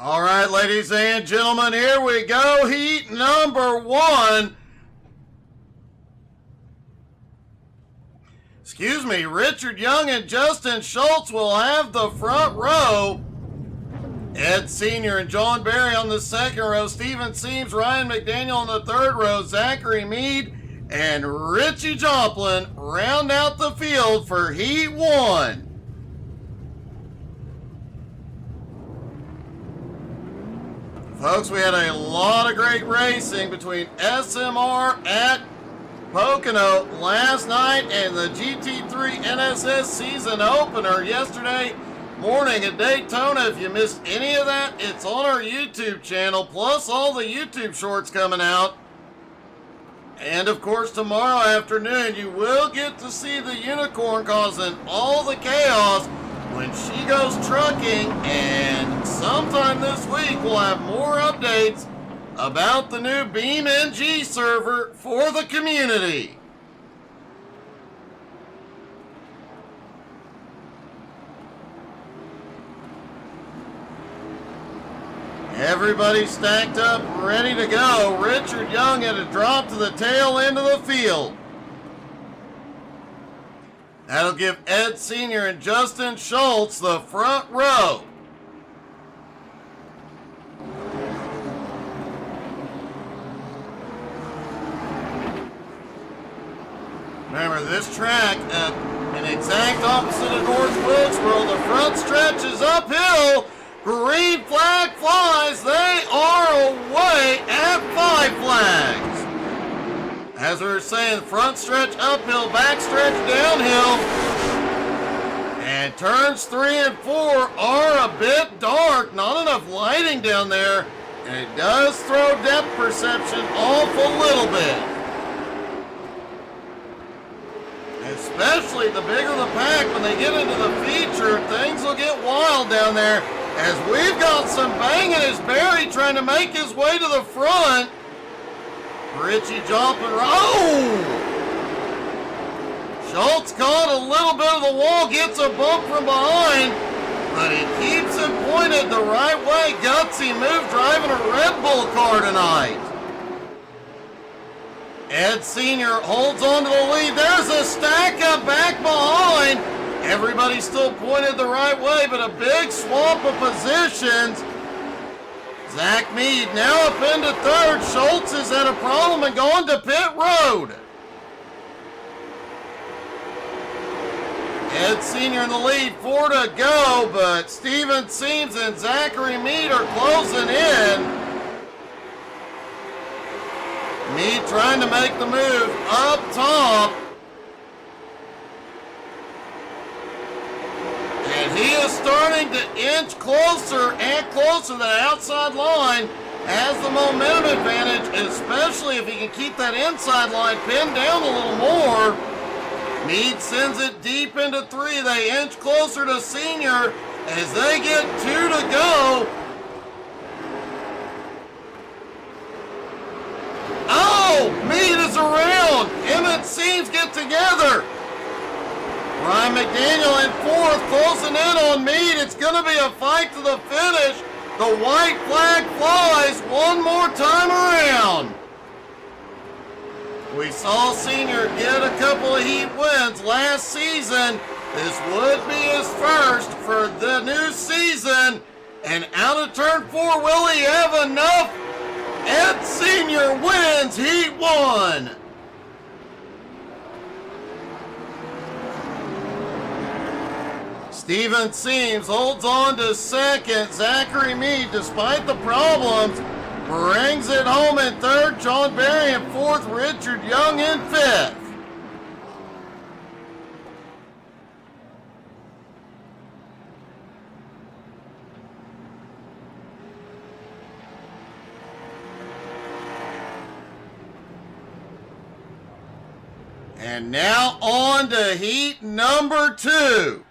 All right, ladies and gentlemen, here we go. Heat number one. Excuse me, Richard Young and Justin Schultz will have the front row. Ed Sr. and John Barry on the second row. Steven Seams, Ryan McDaniel on the third row. Zachary Meade and Richie Joplin round out the field for Heat 1. Folks, we had a lot of great racing between SMR at Pocono last night and the GT3 NSS season opener yesterday morning at Daytona. If you missed any of that, it's on our YouTube channel, plus all the YouTube shorts coming out. And of course, tomorrow afternoon, you will get to see the unicorn causing all the chaos when she goes trucking, and sometime this week we'll have more updates about the new BeamNG server for the community. Everybody stacked up, ready to go. Richard Young had a drop to the tail end of the field. That'll give Ed Sr. and Justin Schultz the front row. Remember, this track, an exact opposite of North Wilkesboro, the front stretch is uphill. Green flag flies. They are away at 5 flags. As we were saying, front stretch uphill, back stretch downhill. And turns 3 and 4 are a bit dark. Not enough lighting down there. And it does throw depth perception off a little bit. Especially the bigger the pack, when they get into the feature, things will get wild down there. As we've got some banging as Barry trying to make his way to the front. Richie Joplin, Schultz caught a little bit of the wall, gets a bump from behind, but he keeps it pointed the right way. Gutsy move, driving a Red Bull car tonight. Ed Sr. holds on to the lead. There's a stack up back behind. Everybody still pointed the right way, but a big swamp of positions. Zach Meade now up into third. Schultz has had a problem and gone to pit road. Ed Sr. in the lead, 4 to go, but Steven Seams and Zachary Meade are closing in. Meade trying to make the move up top. And he is starting to inch closer and closer to the outside line, has the momentum advantage, especially if he can keep that inside line pinned down a little more. Meade sends it deep into 3. They inch closer to Senior as they get 2 to go. Oh, Meade is around. Him and Seams get together. Ryan McDaniel in 4th, closing in on Meade. It's going to be a fight to the finish. The white flag flies one more time around. We saw Senior get a couple of heat wins last season. This would be his first for the new season. And out of turn 4, will he have enough? Ed Senior wins Heat 1. Steven Seams holds on to second. Zachary Meade, despite the problems, brings it home in third. John Barry in 4th. Richard Young in 5th. And now on to heat number 2.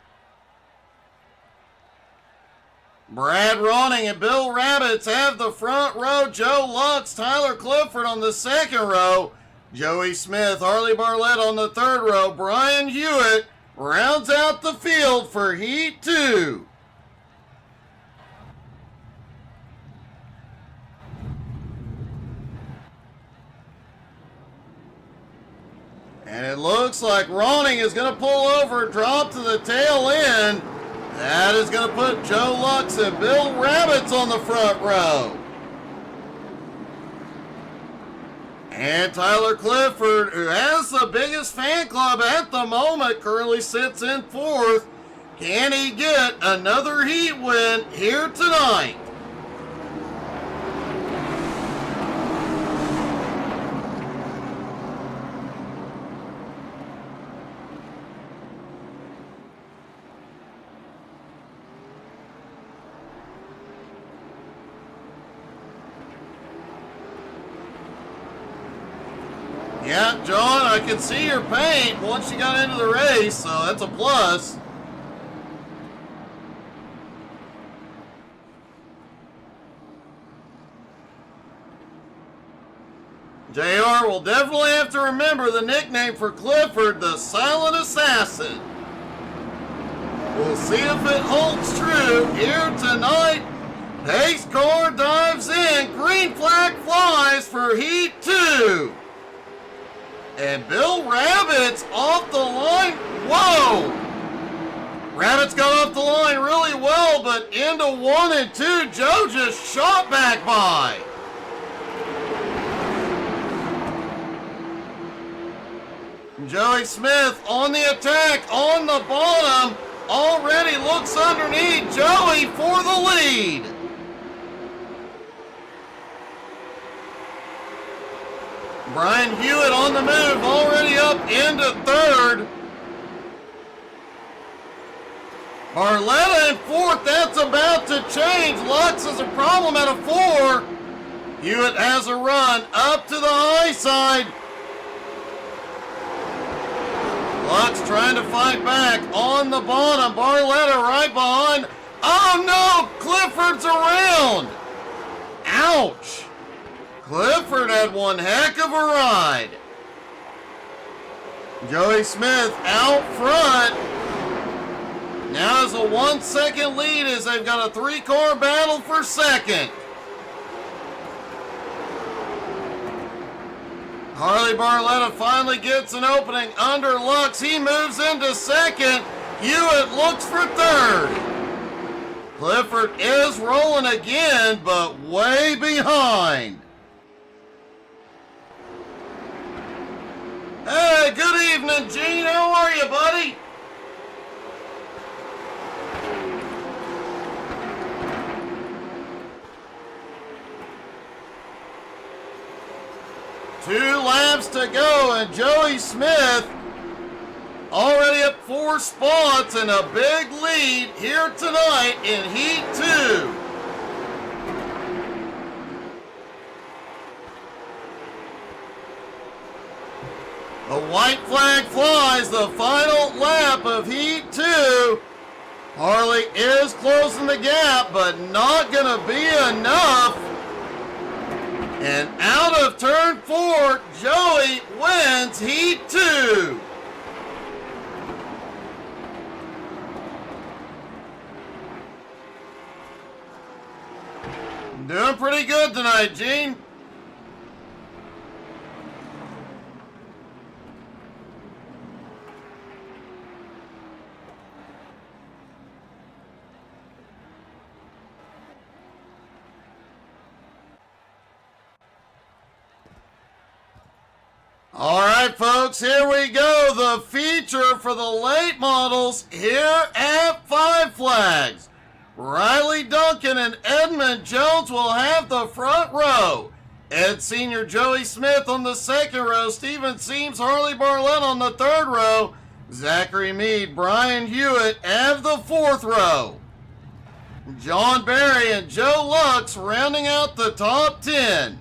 Brad Ronning and Bill Rabbits have the front row. Joe Lux, Tyler Clifford on the second row. Joey Smith, Harley Barlett on the third row. Brian Hewitt rounds out the field for Heat 2. And it looks like Ronning is going to pull over, drop to the tail end. That is going to put Joe Lux and Bill Rabbits on the front row. And Tyler Clifford, who has the biggest fan club at the moment, currently sits in fourth. Can he get another heat win here tonight? Yeah, John, I can see your paint once you got into the race, so that's a plus. JR will definitely have to remember the nickname for Clifford, the Silent Assassin. We'll see if it holds true here tonight. Pace car dives in. Green flag flies for Heat 2. And Bill Rabbits off the line. Whoa! Rabbits got off the line really well, but into 1 and 2, Joe just shot back by. Joey Smith on the attack, on the bottom, already looks underneath. Joey for the lead. Brian Hewitt on the move, already up into third. Barletta in fourth, that's about to change. Lux is a problem at a 4. Hewitt has a run up to the high side. Lux trying to fight back on the bottom. Barletta right behind. Oh no, Clifford's around. Ouch. Clifford had one heck of a ride. Joey Smith out front. Now has a 1-second lead as they've got a 3-car battle for second. Harley Barletta finally gets an opening under Lux. He moves into second. Hewitt looks for third. Clifford is rolling again, but way behind. Hey, good evening, Gene. How are you, buddy? Two laps to go, and Joey Smith already up 4 spots and a big lead here tonight in Heat 2. The white flag flies, the final lap of Heat 2. Harley is closing the gap, but not going to be enough. And out of turn 4, Joey wins Heat 2. Doing pretty good tonight, Gene. All right, folks, here we go. The feature for the late models here at Five Flags. Riley Duncan and Edmund Jones will have the front row. Ed Sr. Joey Smith on the second row. Steven Seams, Harley Barletta on the third row. Zachary Meade, Brian Hewitt have the fourth row. John Barry and Joe Lux rounding out the top 10.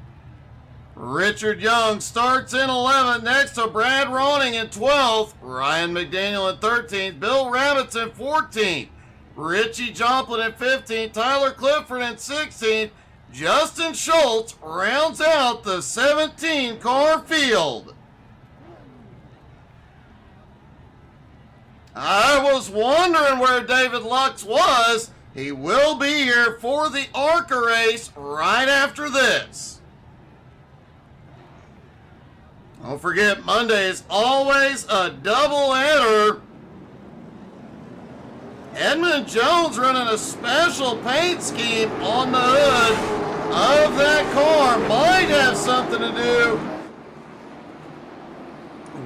Richard Young starts in 11th next to Brad Ronning in 12th. Ryan McDaniel in 13th. Bill Rabbits in 14th. Richie Joplin in 15th. Tyler Clifford in 16th. Justin Schultz rounds out the 17-car field. I was wondering where David Lux was. He will be here for the ARCA race right after this. Don't forget, Monday is always a doubleheader. Edmund Jones running a special paint scheme on the hood of that car. Might have something to do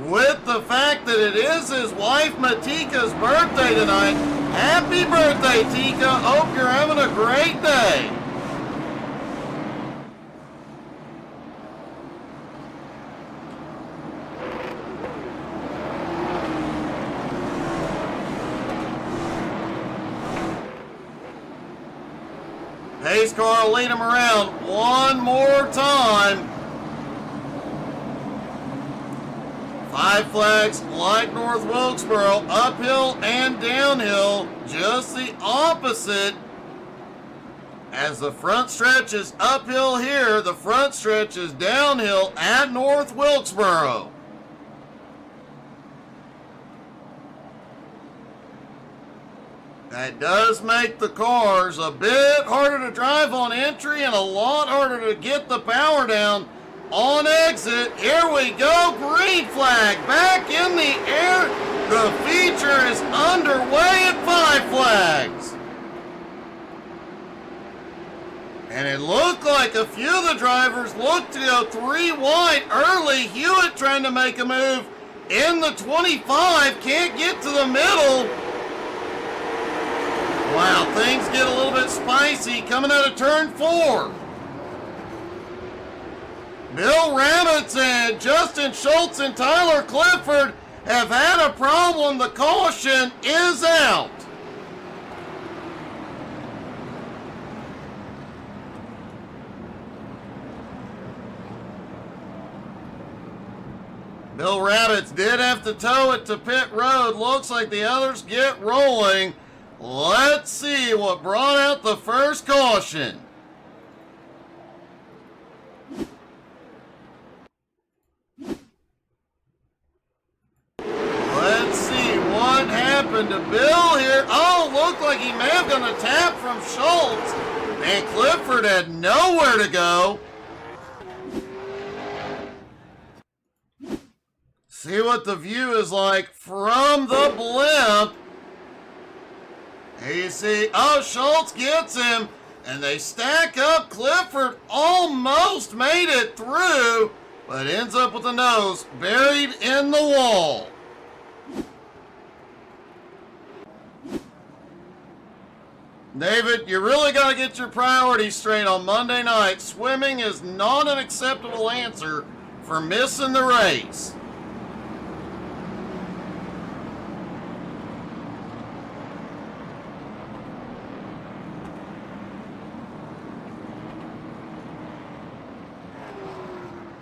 with the fact that it is his wife Matika's birthday tonight. Happy birthday, Tika. Hope you're having a great day. Pace car will lead him around one more time. 5 flags like North Wilkesboro, uphill and downhill, just the opposite. As the front stretch is uphill here, the front stretch is downhill at North Wilkesboro. That does make the cars a bit harder to drive on entry and a lot harder to get the power down on exit. Here we go, green flag back in the air. The feature is underway at 5 flags. And it looked like a few of the drivers looked to go 3 wide early. Hewitt trying to make a move in the 25, can't get to the middle. Wow, things get a little bit spicy coming out of turn 4. Bill Rabbits and Justin Schultz and Tyler Clifford have had a problem. The caution is out. Bill Rabbits did have to tow it to pit road. Looks like the others get rolling. Let's see what brought out the first caution. Let's see what happened to Bill here. Oh, looked like he may have gotten a tap from Schultz. And Clifford had nowhere to go. See what the view is like from the blimp. Here you see, oh, Schultz gets him, and they stack up. Clifford almost made it through, but ends up with the nose buried in the wall. David, you really got to get your priorities straight on Monday night. Swimming is not an acceptable answer for missing the race.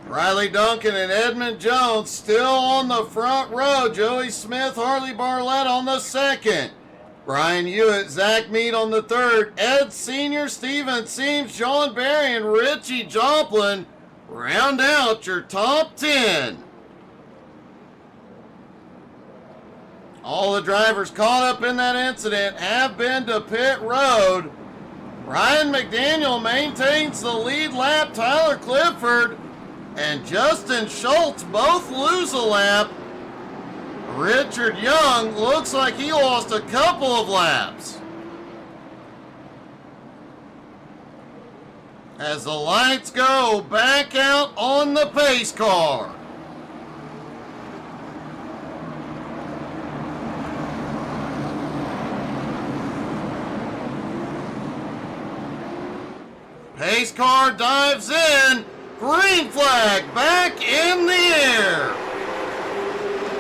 Riley Duncan and Edmund Jones still on the front row. Joey Smith, Harley Barlett on the second. Brian Hewitt, Zach Mead on the third. Ed Sr., Steven Seams, John Barry, and Richie Joplin round out your top 10. All the drivers caught up in that incident have been to pit road. Ryan McDaniel maintains the lead lap. Tyler Clifford and Justin Schultz both lose a lap. Richard Young looks like he lost a couple of laps. As the lights go back out on the pace car. Pace car dives in. Green flag back in the air.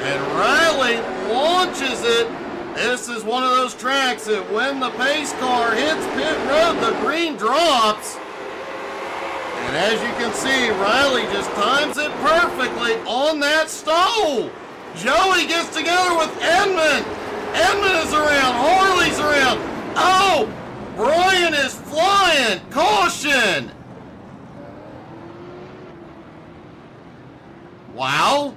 And Riley launches it. This is one of those tracks that when the pace car hits pit road, the green drops. And as you can see, Riley just times it perfectly on that stall. Joey gets together with Edmund. Edmund is around. Harley's around. Oh, Brian is flying. Caution. Wow.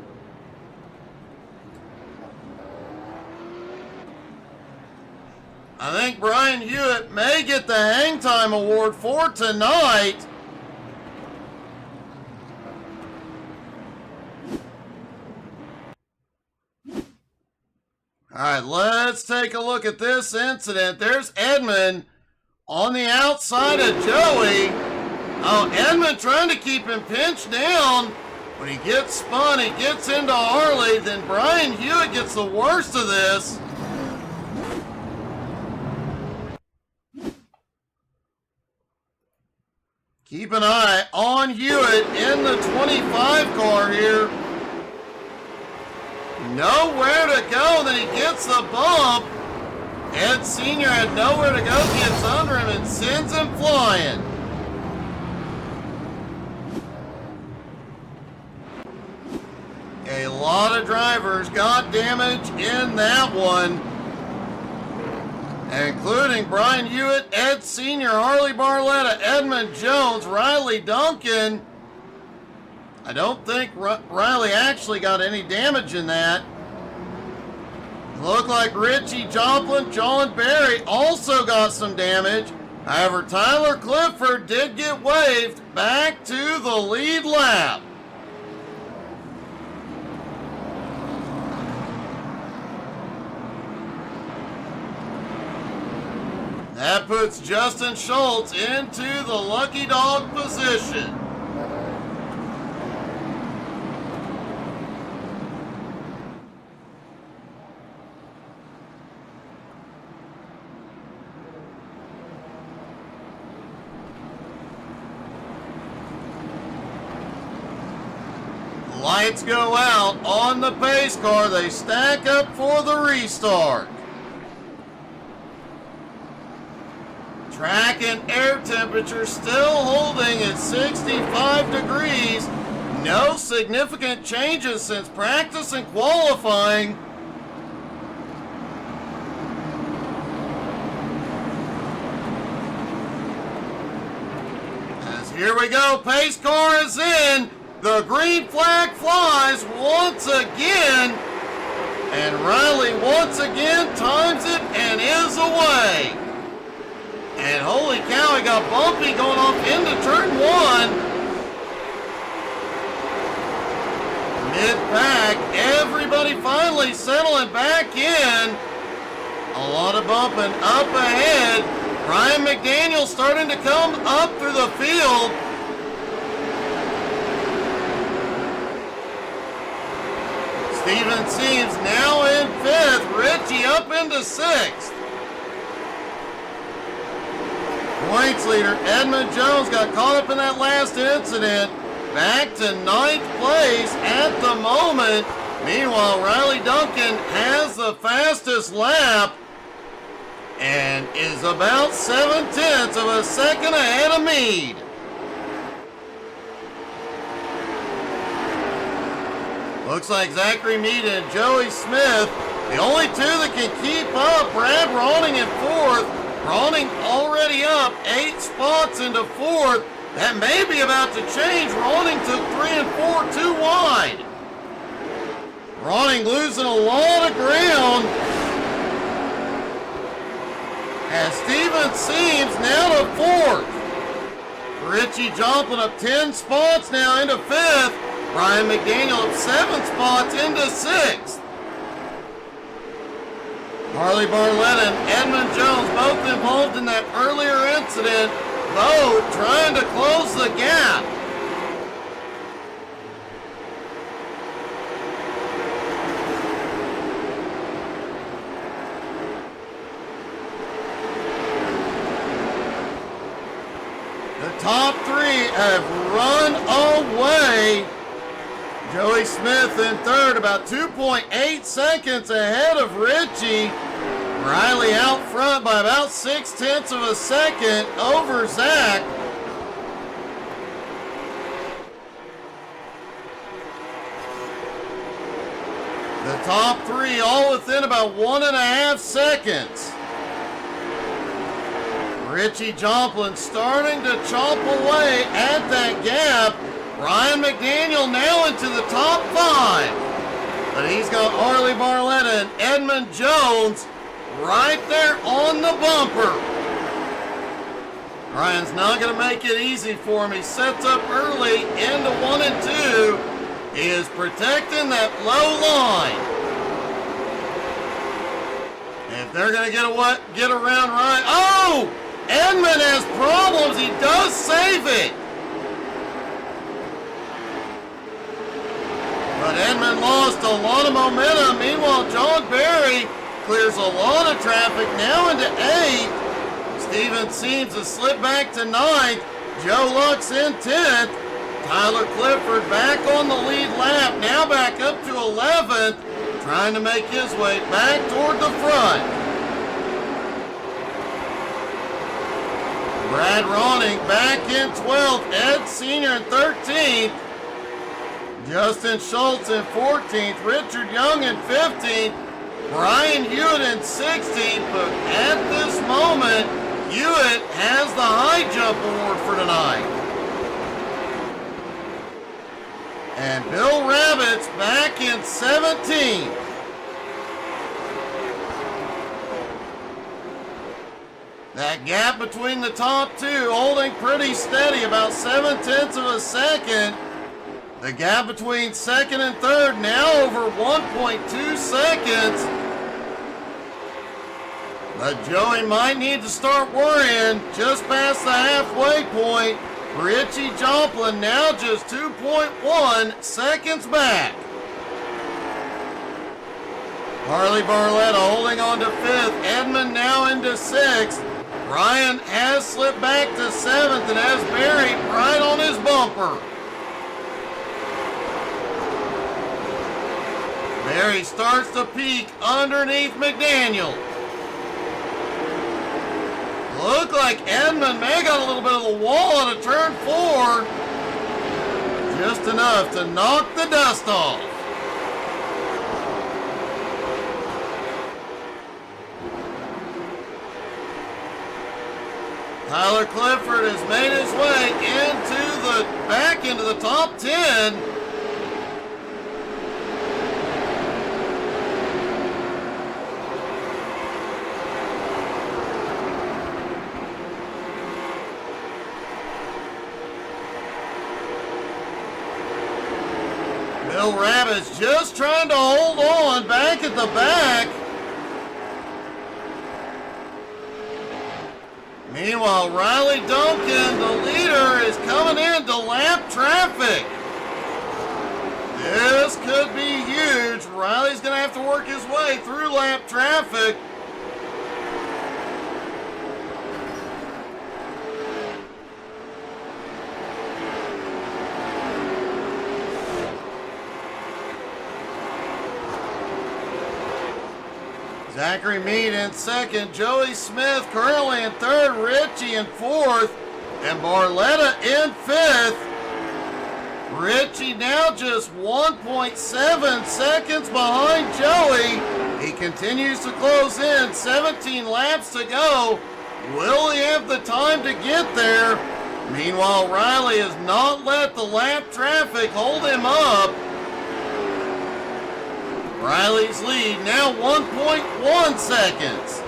I think Brian Hewitt may get the hang time award for tonight. All right, let's take a look at this incident. There's Edmund on the outside of Joey. Oh, Edmund trying to keep him pinched down. When he gets spun, he gets into Harley. Then Brian Hewitt gets the worst of this. Keep an eye on Hewitt in the 25 car here. Nowhere to go, then he gets the bump. Ed Sr. had nowhere to go, gets under him and sends him flying. A lot of drivers got damage in that one, including Brian Hewitt, Ed Sr., Harley Barletta, Edmund Jones, Riley Duncan. I don't think Riley actually got any damage in that. Looked like Richie Joplin, John Barry also got some damage. However, Tyler Clifford did get waved back to the lead lap. That puts Justin Schultz into the lucky dog position. Lights go out on the pace car. They stack up for the restart. Track and air temperature still holding at 65 degrees. No significant changes since practice and qualifying. As here we go, pace car is in. The green flag flies once again. And Riley once again times it and is away. And holy cow, he got bumpy going off into turn one. Mid-pack, everybody finally settling back in. A lot of bumping up ahead. Ryan McDaniel starting to come up through the field. Steven Seams now in fifth. Richie up into sixth. Points leader Edmund Jones got caught up in that last incident. Back to ninth place at the moment. Meanwhile, Riley Duncan has the fastest lap and is about 0.7 of a second ahead of Meade. Looks like Zachary Meade and Joey Smith, the only two that can keep up. Brad Rawning in fourth. Rawning already up 8 spots into fourth. That may be about to change. Rawning took 3 and 4 too wide. Rawning losing a lot of ground. As Steven Seams now to fourth. Richie Joplin up 10 spots now into fifth. Brian McDaniel up 7 spots into sixth. Harley Barletta and Edmund Jones both involved in that earlier incident, both trying to close the gap. The top three have run away. Joey Smith in third, about 2.8 seconds ahead of Richie. Riley out front by about 0.6 of a second over Zach. The top three all within about 1.5 seconds. Richie Joplin starting to chomp away at that gap. Ryan McDaniel now into the top 5. But he's got Harley Barletta and Edmund Jones right there on the bumper. Ryan's not going to make it easy for him. He sets up early into 1 and 2. He is protecting that low line. If they're going to get around right. Oh! Edmund has problems. He does save it. But Edmund lost a lot of momentum. Meanwhile, John Berry clears a lot of traffic now into 8th. Steven Seams has slipped back to 9th. Joe Lux in 10th. Tyler Clifford back on the lead lap, now back up to 11th, trying to make his way back toward the front. Brad Ronning back in 12th, Ed Sr. in 13th, Justin Schultz in 14th, Richard Young in 15th, Brian Hewitt in 16th, but at this moment, Hewitt has the high jump award for tonight. And Bill Rabbit's back in 17th. That gap between the top two holding pretty steady, about 7/10 of a second. The gap between second and third now over 1.2 seconds. But Joey might need to start worrying just past the halfway point. Richie Joplin now just 2.1 seconds back. Harley Barletta holding on to 5th. Edmund now into 6th. Ryan has slipped back to 7th and has Barry right on his bumper. Barry starts to peak underneath McDaniel. Looked like Edmund may have got a little bit of the wall out of turn 4. Just enough to knock the dust off. Tyler Clifford has made his way back into the top 10. Bill Rabbit's just trying to hold on back at the back. Meanwhile, Riley Duncan, the leader, is coming into lap traffic. This could be huge. Riley's going to have to work his way through lap traffic. Zachary Meade in 2nd, Joey Smith currently in 3rd, Richie in 4th, and Barletta in 5th. Richie now just 1.7 seconds behind Joey. He continues to close in, 17 laps to go. Will he have the time to get there? Meanwhile, Riley has not let the lap traffic hold him up. Riley's lead now 1.1 seconds.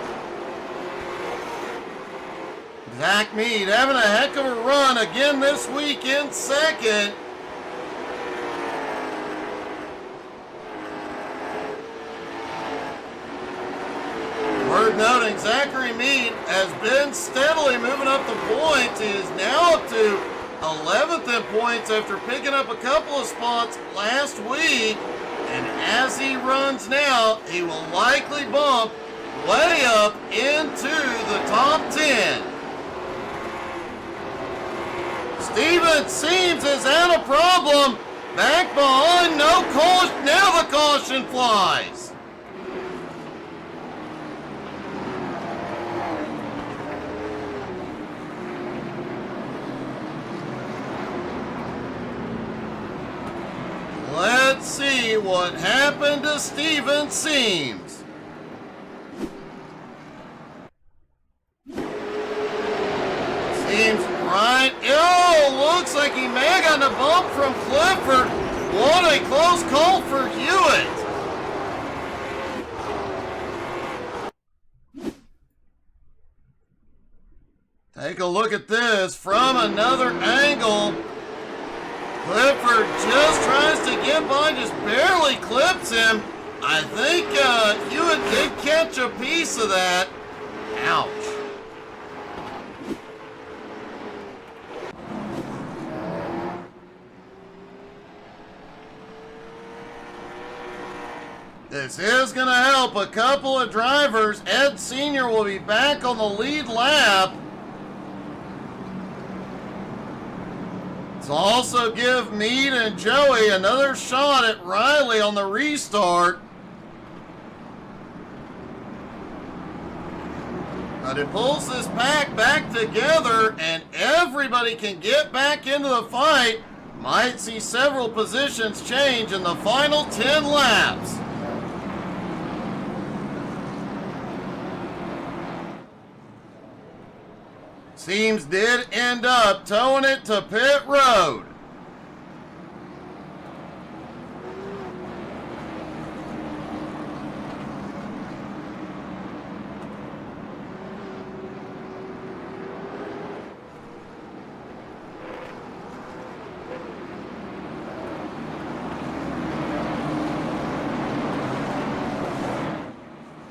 Zach Meade having a heck of a run again this week in 2nd. Worth noting, Zachary Meade has been steadily moving up the points. He is now up to 11th in points after picking up a couple of spots last week. And as he runs now, he will likely bump way up into the top 10. Steven Seams has had a problem. Back behind, no caution. Now the caution flies. Let's see what happened to Steven Seams. Seems right. Oh, looks like he may have gotten a bump from Clifford. What a close call for Hewitt. Take a look at this from another angle. Clifford just tries to get by, just barely clips him. I think Hewitt did catch a piece of that. Ouch. This is going to help a couple of drivers. Ed Sr. will be back on the lead lap. This will also give Meade and Joey another shot at Riley on the restart. But it pulls this pack back together and everybody can get back into the fight. Might see several positions change in the final 10 laps. Seams did end up towing it to pit road.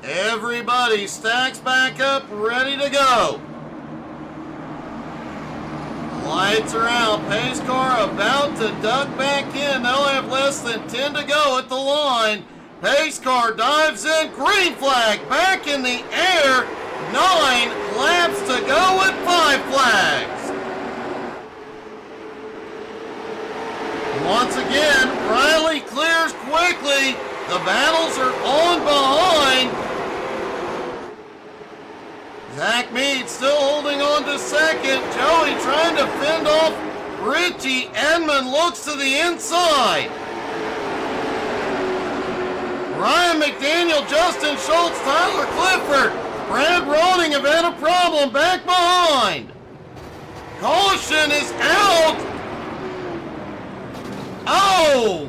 Everybody stacks back up, ready to go. Lights are out. Pace car about to duck back in. They'll have less than 10 to go at the line. Pace car dives in. Green flag back in the air. 9 laps to go with 5 flags. Once again, Riley clears quickly. The battles are on behind. Zach Meade still holding on to second. Joey trying to fend off Richie. Edmond looks to the inside. Ryan McDaniel, Justin Schultz, Tyler Clifford, Brad Ronning have had a problem back behind. Caution is out. Oh!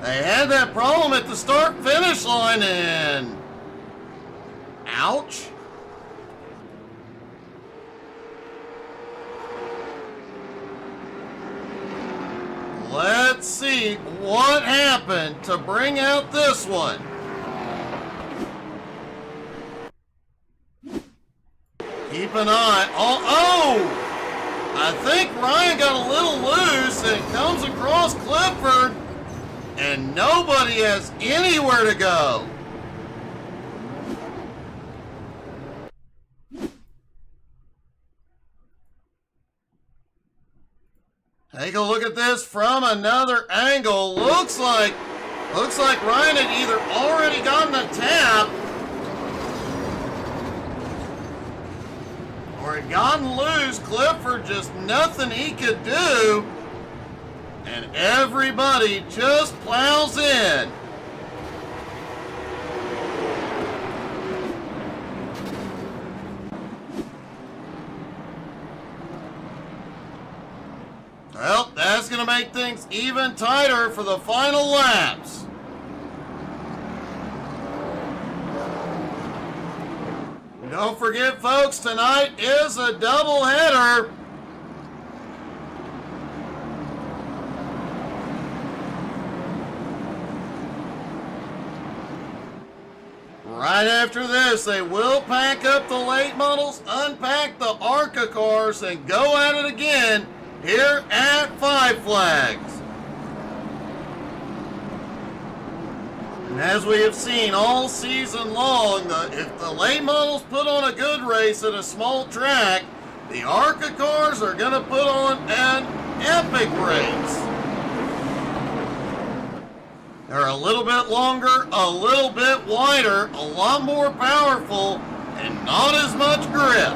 They had that problem at the start-finish line and... ouch. Let's see what happened to bring out this one. Keep an eye. Oh! I think Ryan got a little loose and comes across Clifford, and nobody has anywhere to go. Take a look at this from another angle. Looks like Ryan had either already gotten a tap or had gotten loose. Clifford just nothing he could do. And everybody just plows in. Well, that's going to make things even tighter for the final laps. Don't forget, folks, tonight is a doubleheader. Right after this, they will pack up the late models, unpack the ARCA cars, and go at it again here at Five Flags. And as we have seen all season long, if the late models put on a good race at a small track, the ARCA cars are going to put on an epic race. They're a little bit longer, a little bit wider, a lot more powerful, and not as much grip.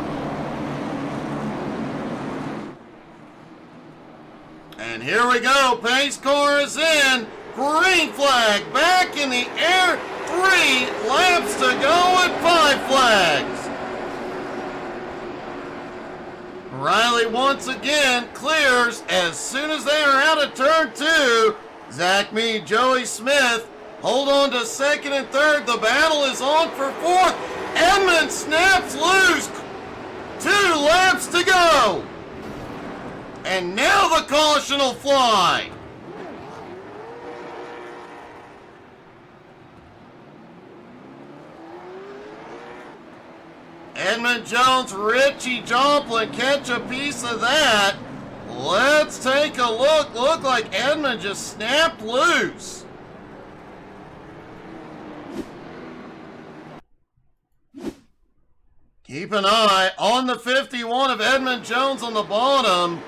And here we go, pace car is in, green flag back in the air, 3 laps to go at 5 flags. Riley once again clears as soon as they are out of turn 2. Zach Meade, Joey Smith hold on to second and third. The battle is on for fourth. Edmond snaps loose. 2 laps to go. And now the caution will fly. Edmund Jones, Richie Joplin catch a piece of that. Let's take a look. Looked like Edmund just snapped loose. Keep an eye on the 51 of Edmund Jones on the bottom.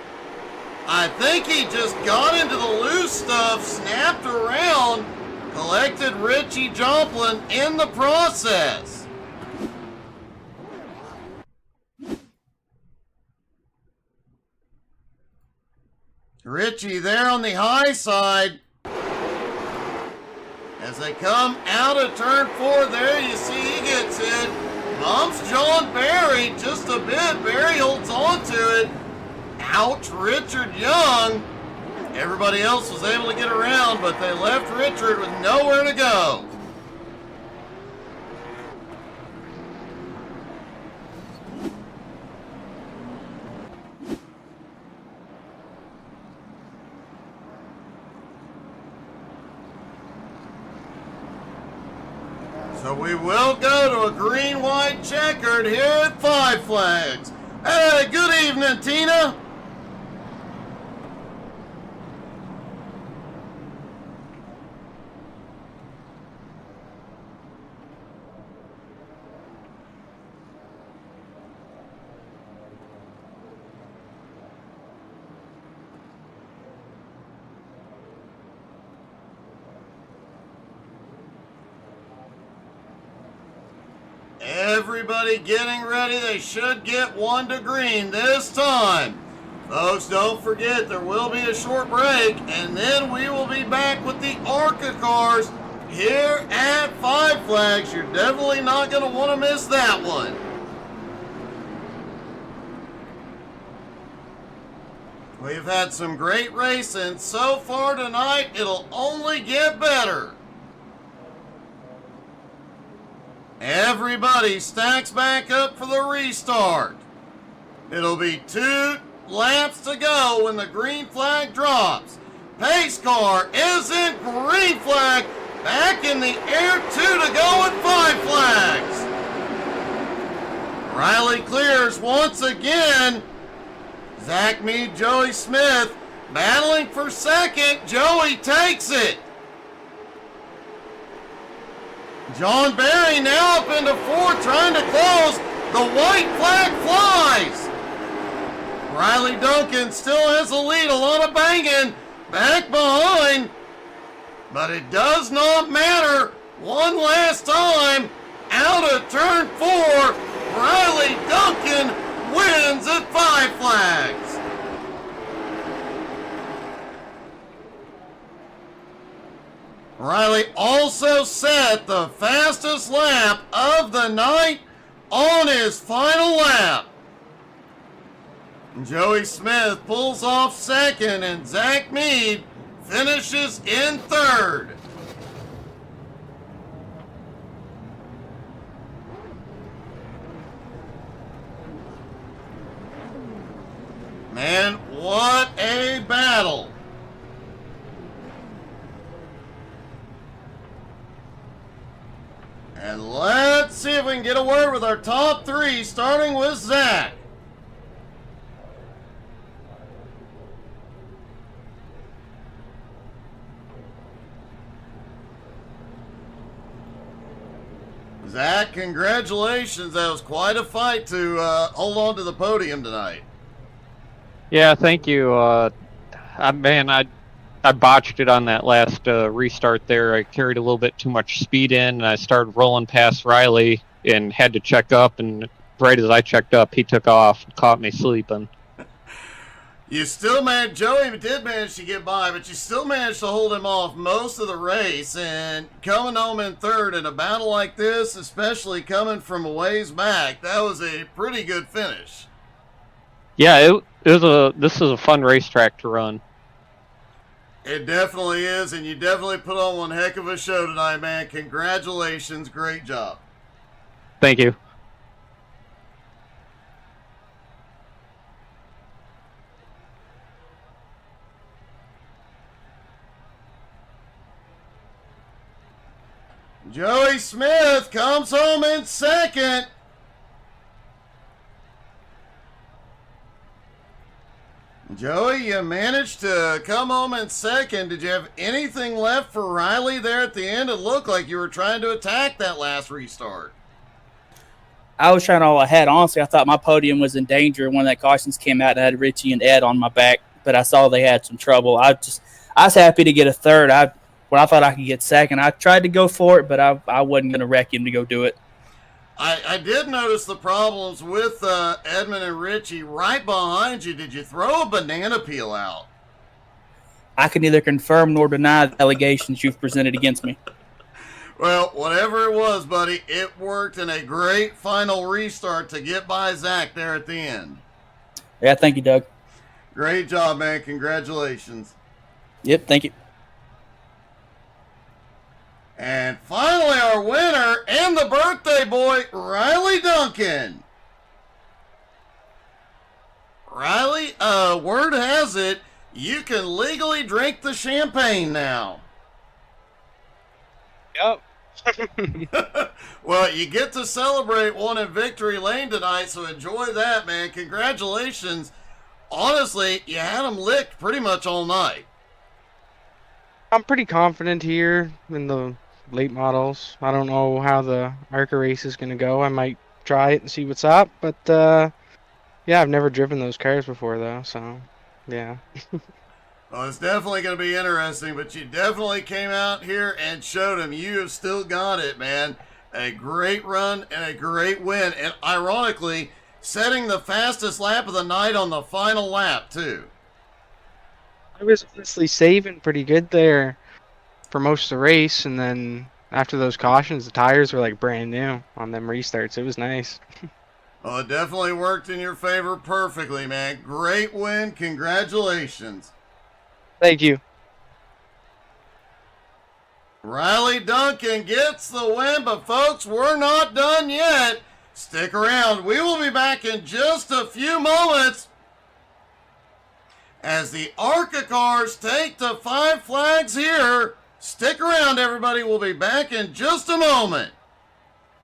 I think he just got into the loose stuff, snapped around, collected Richie Joplin in the process. Richie there on the high side. As they come out of turn 4, there you see he gets hit. Bumps John Barry just a bit. Barry holds on to it. Ouch, Richard Young. Everybody else was able to get around, but they left Richard with nowhere to go. So we will go to a green-white checkered here at Five Flags. Hey, good evening, Tina. Everybody getting ready. They should get one to green this time. Folks, don't forget there will be a short break, and then we will be back with the ARCA cars here at Five Flags. You're definitely not going to want to miss that one. We've had some great racing so far tonight. It'll only get better. Everybody stacks back up for the restart. It'll be 2 laps to go when the green flag drops. Pace car is in green flag. Back in the air, 2 to go at Five Flags. Riley clears once again. Zach Mead, Joey Smith battling for second. Joey takes it. John Barry now up into 4, trying to close. The white flag flies. Riley Duncan still has the lead. A lot of banging back behind. But it does not matter. One last time. Out of turn 4. Riley Duncan wins at Five Flags. Riley also set the fastest lap of the night on his final lap. Joey Smith pulls off second, and Zach Mead finishes in third. Man, what a battle. And let's see if we can get a word with our top 3, starting with Zach. Zach, congratulations. That was quite a fight to hold on to the podium tonight. Yeah, thank you. I botched it on that last restart there. I carried a little bit too much speed in, and I started rolling past Riley and had to check up, and right as I checked up, he took off and caught me sleeping. You still managed, Joey did manage to get by, but you still managed to hold him off most of the race, and coming home in third in a battle like this, especially coming from a ways back, that was a pretty good finish. Yeah, this is a fun racetrack to run. It definitely is, and you definitely put on one heck of a show tonight, man. Congratulations. Great job. Thank you. Joey Smith comes home in second. Joey, you managed to come home in second. Did you have anything left for Riley there at the end? It looked like you were trying to attack that last restart. I was trying all I had. Honestly, I thought my podium was in danger when that cautions came out and I had Richie and Ed on my back, but I saw they had some trouble. I was happy to get a third. When I thought I could get second, I tried to go for it, but I wasn't going to wreck him to go do it. I did notice the problems with Edmund and Richie right behind you. Did you throw a banana peel out? I can neither confirm nor deny the allegations you've presented against me. Well, whatever it was, buddy, it worked in a great final restart to get by Zach there at the end. Yeah, thank you, Doug. Great job, man. Congratulations. Yep, thank you. And finally, our winner and the birthday boy, Riley Duncan. Riley, word has it, you can legally drink the champagne now. Yep. Well, you get to celebrate one in Victory Lane tonight, so enjoy that, man. Congratulations. Honestly, you had them licked pretty much all night. I'm pretty confident here in the late models. I don't know how the ARCA race is going to go. I might try it and see what's up, but yeah, I've never driven those cars before though, so yeah. Well, it's definitely going to be interesting, but you definitely came out here and showed them you have still got it, man. A great run and a great win, and ironically, setting the fastest lap of the night on the final lap, too. I was honestly saving pretty good there for most of the race, and then after those cautions, the tires were like brand new on them restarts. It was nice. Well, it definitely worked in your favor perfectly, man. Great win. Congratulations. Thank you. Riley Duncan gets the win, but folks, we're not done yet. Stick around. We will be back in just a few moments as the ARCA cars take the 5 flags here. Stick around, everybody. We'll be back in just a moment.